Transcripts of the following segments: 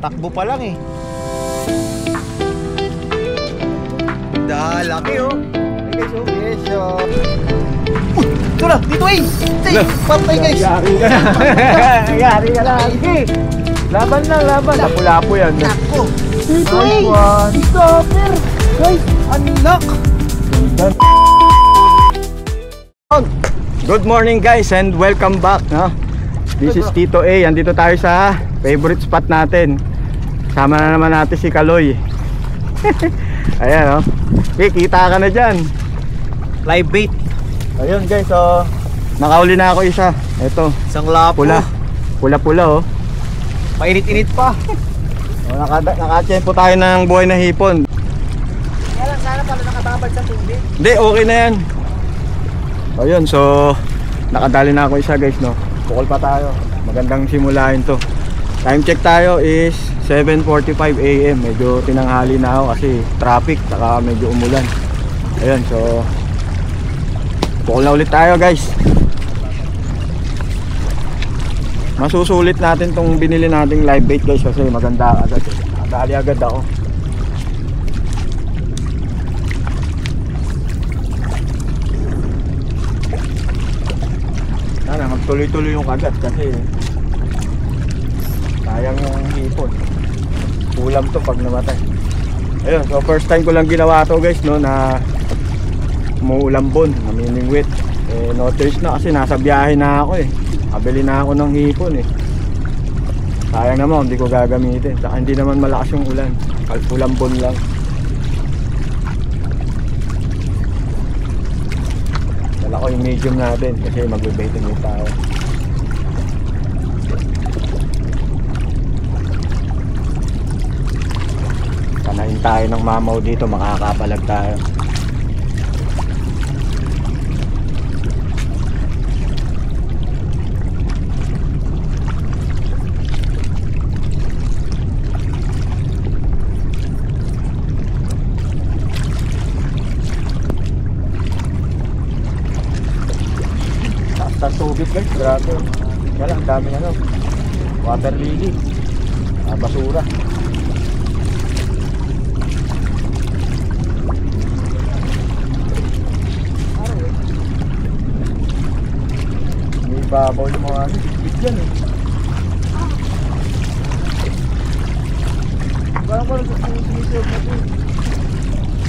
Takbo pa lang eh. Laki oh. Hey guys, oh. Yes, oh. Ito na, dito eh. Patay guys. Yari ka na. Yari ka na. Sige. Laban na, laban. Lapo-lapo yan. Takbo. Dito eh. Stopper. Guys, unlock. Good morning guys and welcome back, no? This is Tito A. Andito tayo sa favorite spot natin. Sama na naman natin si Kaloy. Ayan, oh. Okay, kita ka na dyan. Live bait. Ayun guys, so nakauli na ako isa. Ito, Isang lapo. pula-pula, oh. Mainit-init pa. Nakatsempo tayo ng buhay na hipon. Kaya lang sana pala nakatabad sa tubig. Hindi, okay na yan. Ayun, so nakadali na ako isa guys, no. Bukol pa tayo. Magandang simulain to. Time check tayo is 7:45 AM. Medyo tinanghali na ako kasi traffic, saka medyo umulan. Ayun, so bukol na ulit tayo guys. Masusulit natin tong binili nating live bait guys kasi maganda agad. Nadali agad ako. Sana magtuloy-tuloy yung kagat kasi sayang yung hipon. Kulam to pag namatay. Ayun, so first time ko lang ginawa to guys, no, na umuulambon, namimingwit. No choice na kasi nasa biyahe na ako eh. Kabili na ako ng hipon eh. Sayang naman, hindi ko gagamitin. Saka hindi naman malakas yung ulan. Ulambon lang. Dala ko yung medium natin kasi magbe-baiting yung tao. Kanain tayo ng mamaw dito, makakapalag tayo. Sa tubig guys, grabe. Kaya lang, daming ano, water lily, basura. May babaw yung mga big dyan eh. Parang parang sumisilog na ito.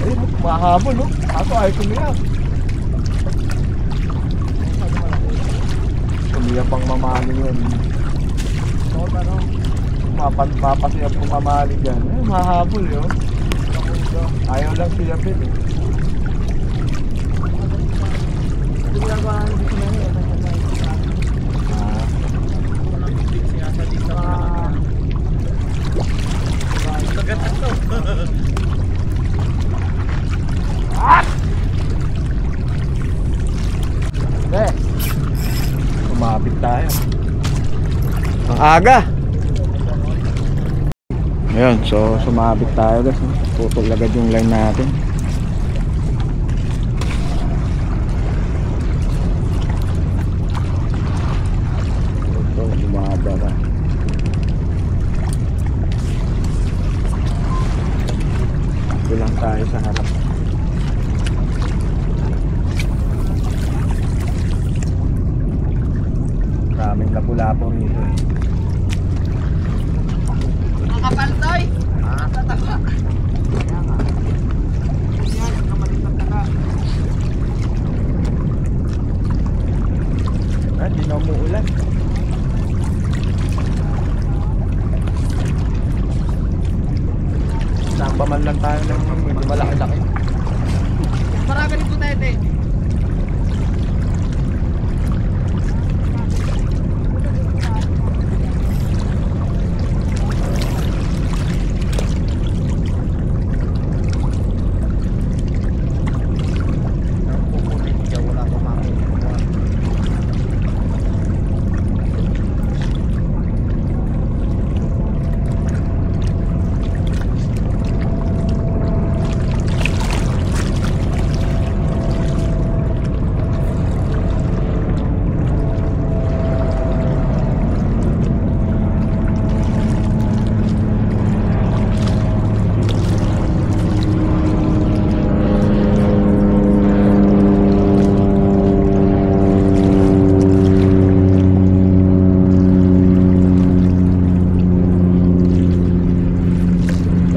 Ayun, mahabol no? Ako ay tumiyak. Tumiyak pang mamali yun. So ano, mapasiyap kung mamali dyan. Eh, mahabol yun. Ayaw lang siyapin eh. Hindi lang ba ang dito na yun? Nagatan to. Sumabit tayo. Ang aga. Ayun, so sumabit tayo guys. Putol agad yung line natin. Ito, sumaba na. Ito lang tayo sa harap. Maraming lapu-lapo rito. Nakapaltoy! Tataka! Kaya nga. Yan, kamalit ng taka. Hindi na umuulan. Samba man lang tayo ng medyo malaki-laki. Marami rin po tayo, te.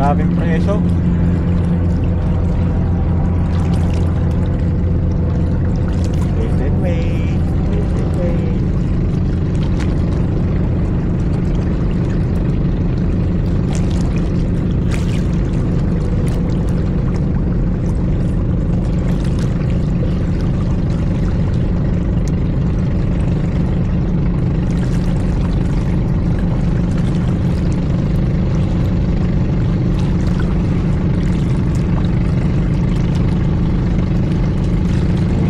Grabing preso. Wait and wait. Wait and wait.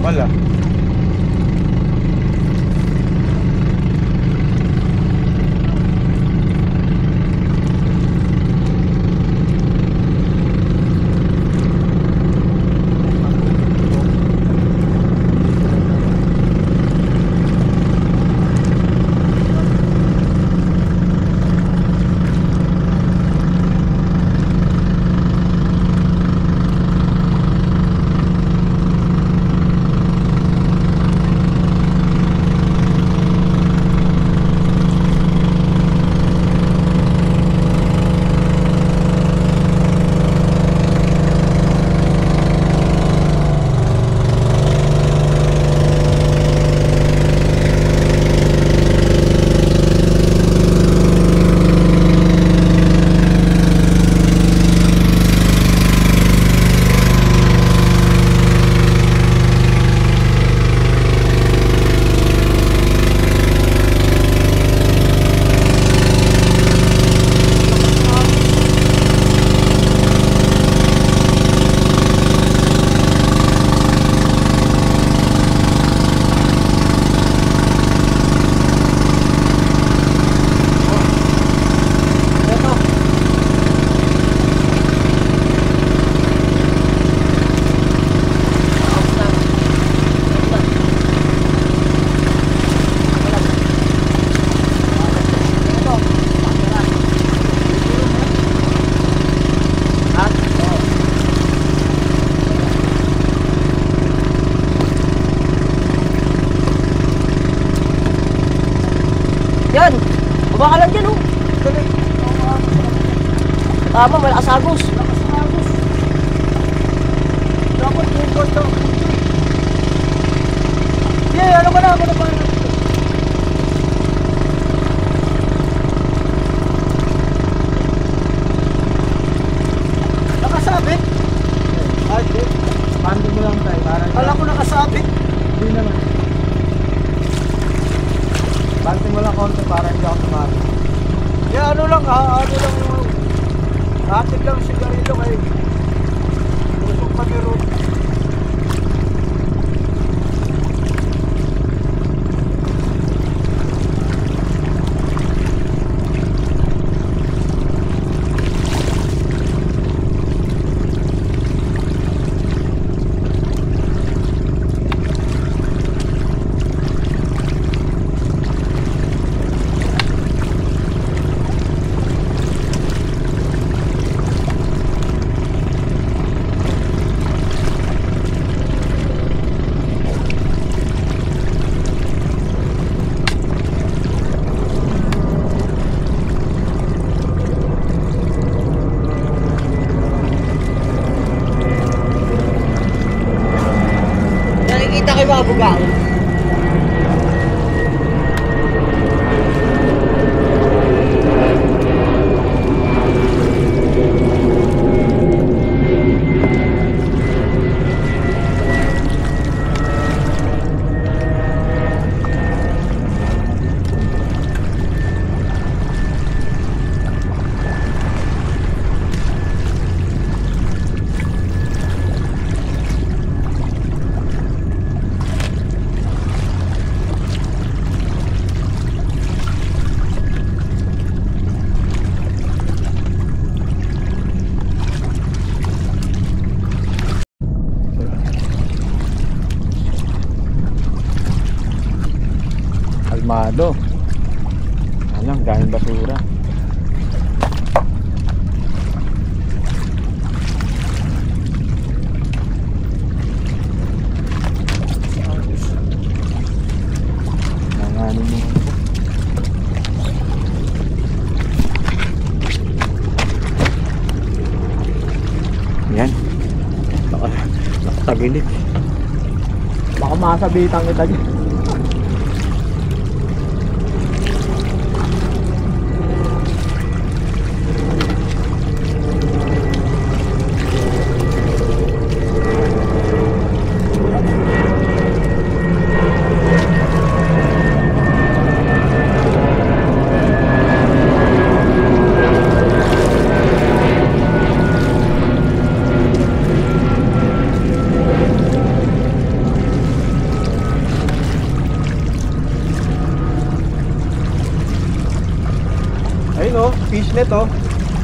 Wala. Yan! Baba ka lang dyan, oh! Tama, malakas agos. Dapat yung gold daw. Yeah, ano ba na? Nakasabit? Ay, pandi mo lang tayo. Kala ko nakasabit. Hindi naman. Pandi mo lang konti para hindi ako sumabit. Yeah, ano lang yung atin lang sigarilyo kay Pusok Pagiro. Nakikita kayo mga bugang. Kalmado. Alam, daming basura. Nanganin mo. Kilit. Baka masabitan kita dyan. Ayun oh, fishnet oh.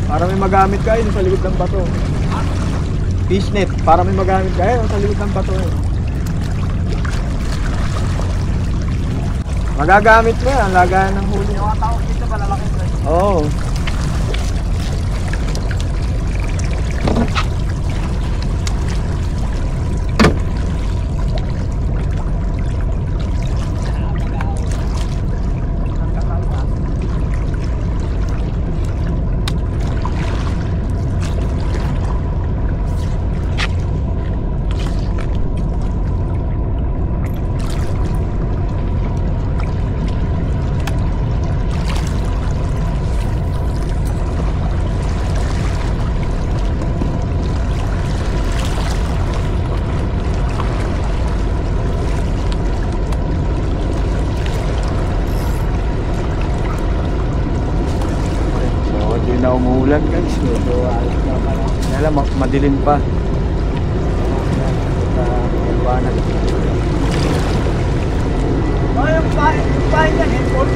Para may magamit kayo sa likod ng bato. Fishnet, para may magamit kayo sa likod ng bato. Magagamit mo yan, lagayan ng huli. Yung mga tao dito malalaki. Oo. Na umuulan guys, medyo ayos na pala. Alam, madilim pa. Yung bahay niya, headphone.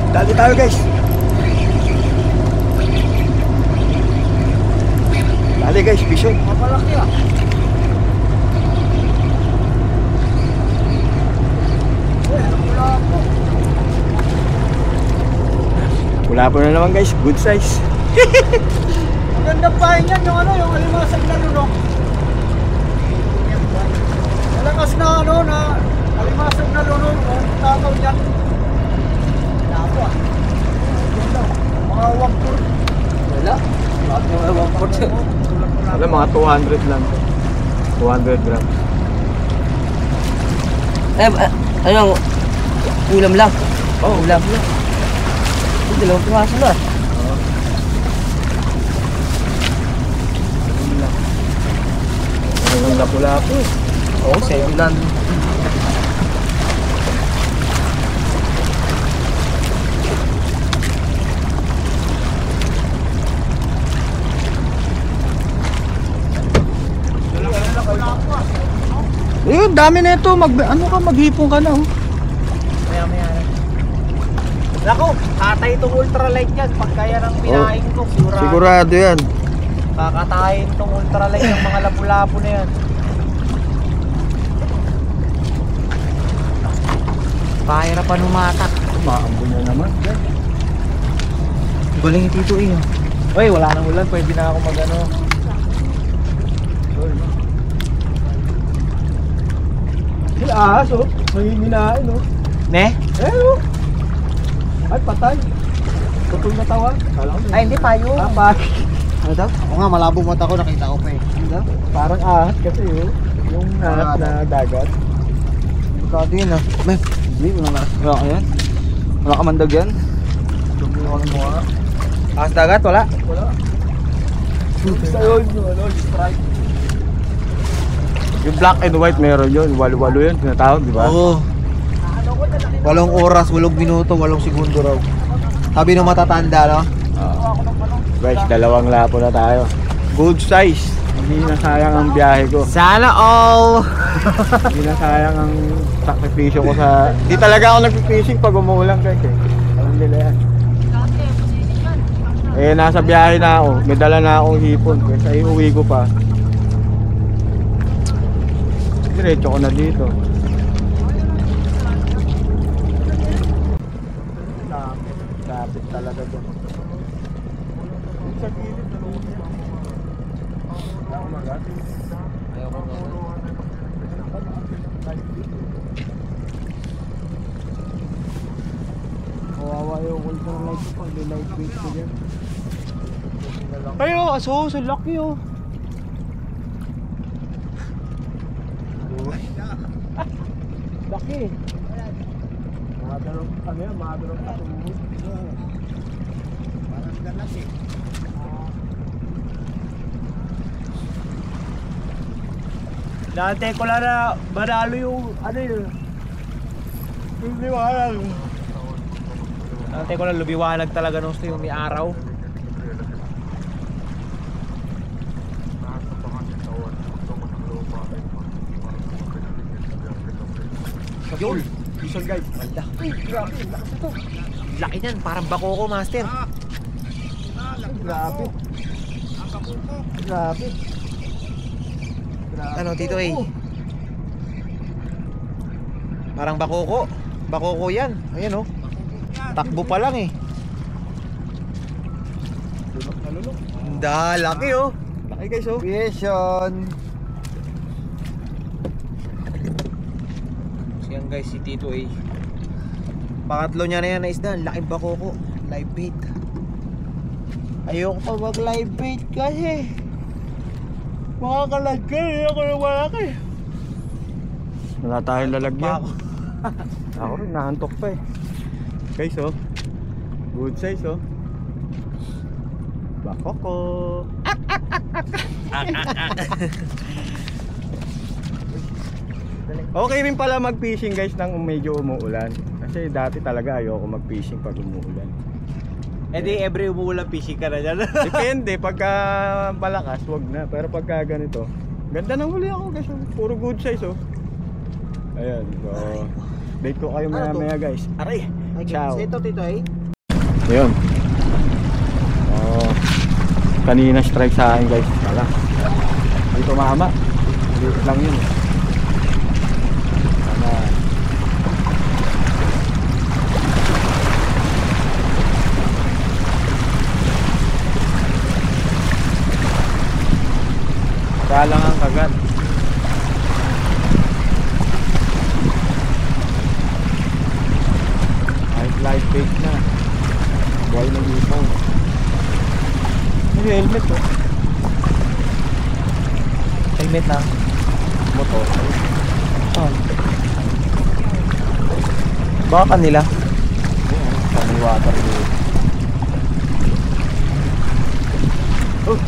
Dali tayo guys. Dali guys, fishon. Mapalaki ah. Wala po na naman guys, good size. Magandang bahay niyan, yung ano, yung alimasag na lunok. Malakas na ano, na alimasag na lunok, tataw niyan. Labo ah. Mga wampur. Wala. Bakit na wala 140? Wala, mga 200 lang. 200 grams. Ano, ulam lang. Oh, ulam lang. Dalawang piraso na. Ang lapu-lapu. Oo, 7 lang. Ayun, dami na ito. Maghipon ka na oh. Maya. Nako, katay itong ultralight yan. Pagkaya ng pinahin ko, sigurado. Sigurado yan. Kakatayin itong ultralight ng mga lapu-lapu na yan. Pahira pa numatak. Maambo na naman. Galing yung tito eh. Uy, wala nang ulan. Pwede na ako mag-ano. May ahas oh. May minain oh. Ne? Oh. Ay, patay. Tutol na tawa. Ay, hindi payo. Patay. Ano daw? Ako nga, malabo mata ko. Nakita ko pa eh. Ano daw? Parang ahas kasi oh. Yung ahas na dagat. Pagkado yun ah. May, hindi mo naman. Wala ka yan? Wala ka mandag yan? Tumiwan mo ah. Ahas dagat? Wala? Wala. Sa yun, strike. Yung black and white meron yun. Walo-walo yun, tinatawag, di ba? Oo. 8 oras, 8 minuto, 8 segundo raw. Sabi ng matatanda, no? Guys, 2 lapo na tayo. Good size. Hindi na sayang ang biyahe ko. Sana all! Hindi na sayang ang sakripisyo ko sa... Hindi talaga ako nagpipishing pag umuulan guys eh. Alam nila yan. Eh, nasa biyahe na ako. May dala na akong hipon. Kaya iuwi ko pa. Diretso ko na dito. Lapit talaga doon. Sa gilid na doon. Ayaw ko nga. Kawawa yung ultra light ko pag light weight ko dyan. Ayo, aso, sa laki oh. Laki. Madarong ano yan, madarong katungod. Parang galas eh. Dati ko lang na manalo yung ano yun. Yung liwanag. Dati ko lang lumiwanag talaga nung yung may araw. Yun! Vision guys. Wala. Ay, grabe, lakas ito. Laki niyan, parang bakoko, master. Grabe. Grabe. Ano, Tito A? Parang bakoko. Bakoko yan. Ayan oh. Takbo pa lang eh. Lunok na lunok. Laki oh. Laki guys oh. Vision. Yan guys, si Tito A. Pangatlo niya na yan na isda. Laking bakoko. Live bait. Ayoko pa mag live bait kasi makakalagay ako ng malaki. Wala tayong lalagyan. Ako. Ako rin, naantok pa eh. Guys oh. Good size oh. Bakoko. Okay rin pala mag-fishing guys nang medyo umuulan. Kasi dati talaga ayoko mag-fishing pag umuulan. Eh di every umuulan fishing ka na dyan. Depende, pagka malakas, wag na. Pero pagka ganito, ganda ng huli ako guys. Puro good size oh. Ayan, so date ko kayo maya maya guys. Aray. Ciao. Sa ito, Tito A. Ayun. Oh, kanina strike sa akin guys. Wala. Hindi tumama. Dito lang yun. Sana. Kaya lang ang kagat. Live bait na. Buhay ng ipong. May helmet oh. Helmet na. Motor. Oh. Baka kanila. May water dito. Oh.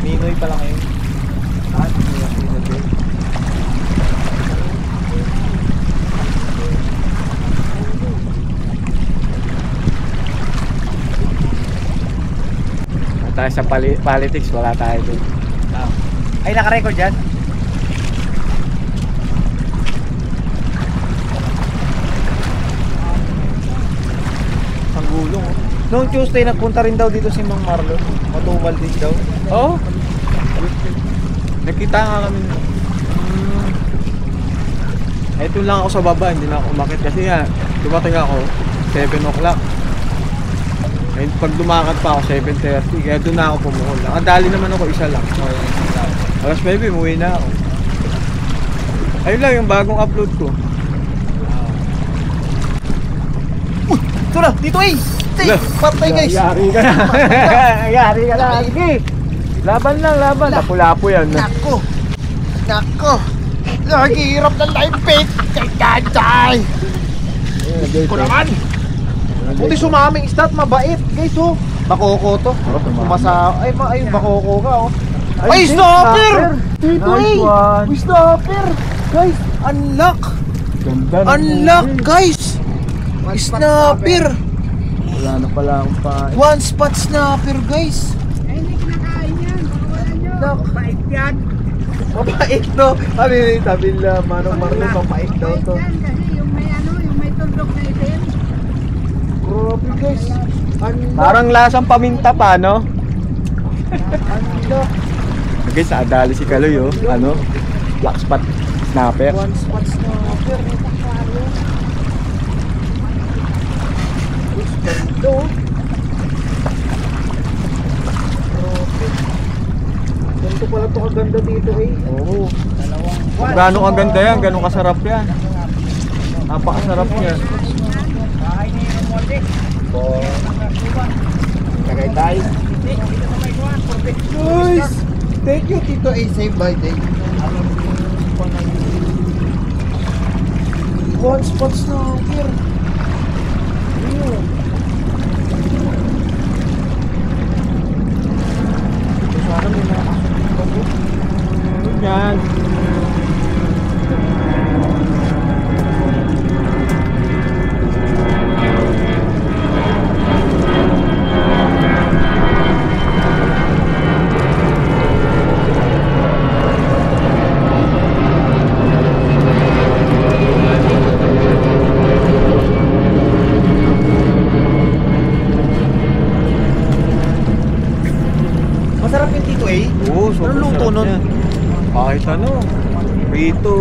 Minoy pa lang ngayon. Tayo sa politics, wala tayo dun. Ay, naka-record dyan? Ang gulong oh. Noong Tuesday nagpunta rin daw dito si Mang Marlon. Matumal din daw. Oo. Oh. Nakita nga kami. Ito lang ako sa baba, hindi na ako umakit kasi nga dumating ako 7 o'clock. And pag dumakat pa ako 7:30, kaya doon na ako pumukol. Nakadali naman ako isa lang. Alas 9, umuwi na ako. Ayun lang yung bagong upload ko. Ito na, dito eh! Patay guys! Yari ka na! Yari ka na! Sige! Laban lang, laban! Lapu-lapu yan. Nako! Nako! Naghihirap ng live bait! Kay Daday! Ko naman! Buti sumaming isda at mabait guys oh! Bakoko to! Kumasa... Ay, bakoko ka oh! Ay, snapper! Dito Nice eh! one. Uy, snapper! Guys, unlock! Ganda na. Unlock guys! Snapper! Wala na pala akong pa. One spot snapper guys! Eh, hindi kinakain yan. Bakawalan nyo. Look. Mabait yan. Mapait no? Sabi nila, Manong Marlon, mapait daw to. Mabait yan kasi yung may yung may tuldok na itim. Grabe guys! Unlock! Parang lasang paminta pa, no? Unlock! Guys, naadali si Kaloy, oh. Ano? Black spot snapper. One spot snapper. Ganda oh. Grabe. Ganito pala ito kaganda dito eh. Oo. Kung gano'ng kaganda yan, gano'ng kasarap yan. Napakasarap yan. Tagay tayo. Guys! Thank you Tito A. Save by day. One spot snapper. Sana may nakakasok ko. Yan. Masarap yung Tito A. Oo, sobrang Anong luto sarap nun? yan. Kahit ano. Prito.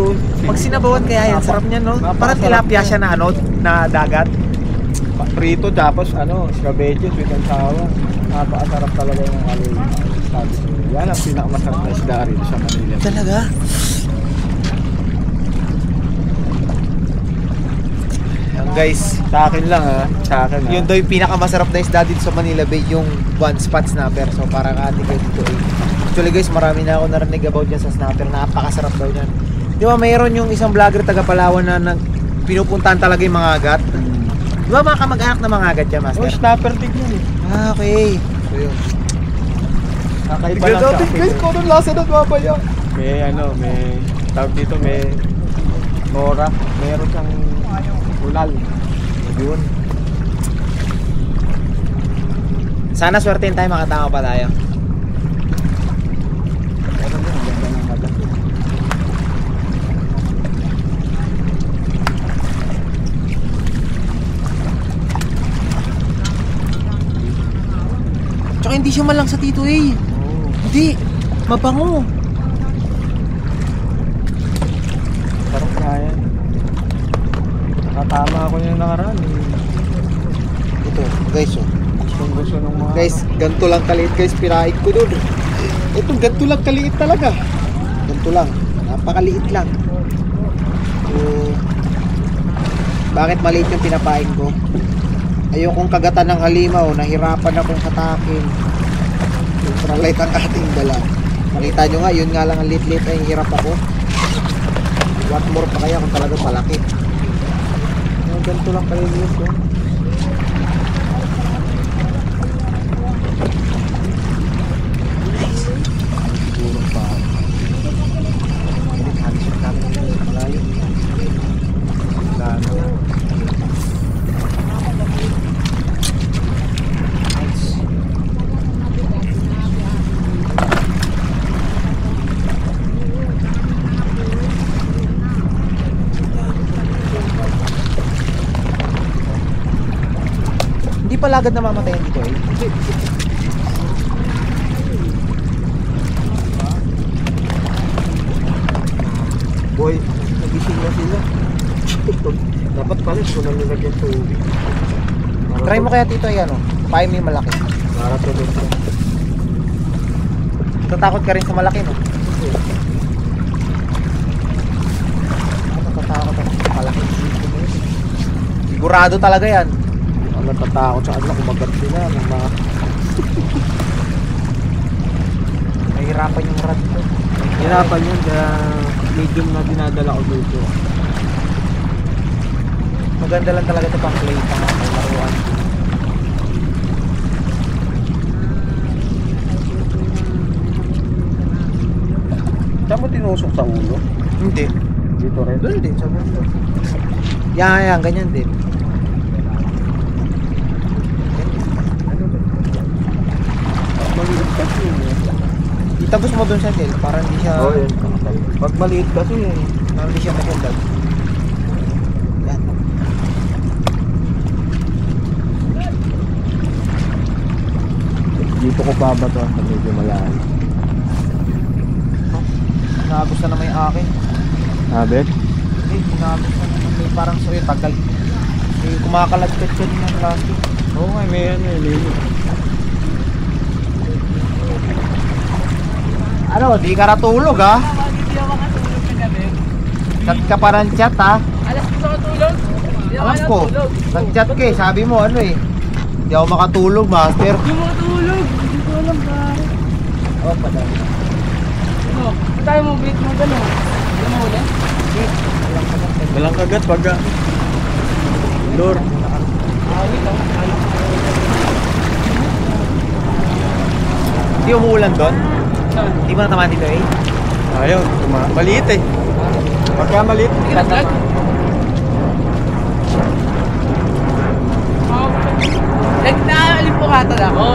Pag sinabawan kaya yan, sarap niya no? Parang tilapia siya na ano, na dagat. Prito, tapos ano, scabeche, sweet and sour. Napakasarap talaga yung Kaloy. Sabi ko, yan ang pinakamasarap na isda rito sa Manila. Talaga? Yan guys, Sa akin lang ha, sa akin ha. yun daw yung pinakamasarap na isda dito sa Manila Bay, yung one spot snapper. So parang ating kayo dito eh. Actually guys, marami na ako narinig about dyan sa snapper. Napakasarap daw yan. Di ba mayroon yung isang vlogger taga Palawan na pinupuntahan talaga yung mga agat? Di ba mga kamag-anak na mga agat yan, Oh, Master? snapper dig yun eh. Ah, okay. So yun. Kakaiba lang sa akin. kung anong lasa na babaya. May ano, may tawag dito, may mora. Meron siyang ulal. Yun. Sana swertein tayo, makatama pa tayo. Meron din, ang ganda ng kagat. Tsaka hindi siya malang sa Tito A. Oo. Hindi. Mabango. Sarap nga yan. Nakatama ako yung nakaraan. Ito, guys oh. Gustong gusto ng mga... Guys, ganito lang kaliit guys, pinaik ko doon. Ito, ganito lang kaliit talaga. Ganito lang. Napakaliit lang. So, bakit maliit yung pinapain ko? Ayokong kagatan ng halimaw, nahirapan akong hatakin. Ultralight ang ating dala. Makita nyo nga, yun nga lang ang lit-lit ay hirap ako. What more pa kaya kung talagang malaki. Ganito lang kaliit ko. Siguro pa. Halos namin yung malayo. Ano. Hindi pala agad namamatay dito eh. Boy, nagising na sila. Dapat pala ko na nilagyan tubig. Try mo kaya Tito ay ano, pahay mo yung malaki. Para tulog siya. Natatakot ka rin sa malaki no? Natatakot ako sa malaki. Sigurado talaga yan. Ang natatakot sa kanila, kumagat sila ng mga... Nahihirapan yung rad ko. Hirapan yun, kaya medium na dinadala ko dito. Maganda lang talaga ito pang play, pang laruan. Saan mo tinusok sa ulo? Hindi. Dito rin. Doon din, sa bundok. Yan, ganyan din. Maliit kasi Itagos mo doon sa gel para hindi siya Oo, yun. Pag maliit kasi para hindi siya makundag. Yan. dito ko babato sa medyo malalim. Nagos na may akin. Habet? Hindi, nagos na naman may parang sa'yo tagal. Eh, kumakalagkat siya din ng plastic. Oo nga, may ano yun. Ano, di ka natulog ha? Hindi ako makatulog na gabi. Chat ka pa ng chat ha? Alas ko ako tulog. Hindi ako Alam ko, natulog. nag-chat ka eh, sabi mo ano eh. Hindi ako makatulog, master. Hindi mo matulog. Hindi ko alam ba. Oh, pala. Ano? Kung tayo mo bait mo gano'n. Hindi mo ulit? Walang kagat pag Lord. Awit ako. Hindi umuulan doon? Hindi mo natamaan dito eh? Ayaw, maliit eh. Pagka maliit, Kinaglag? Nag-naalipukatan ako.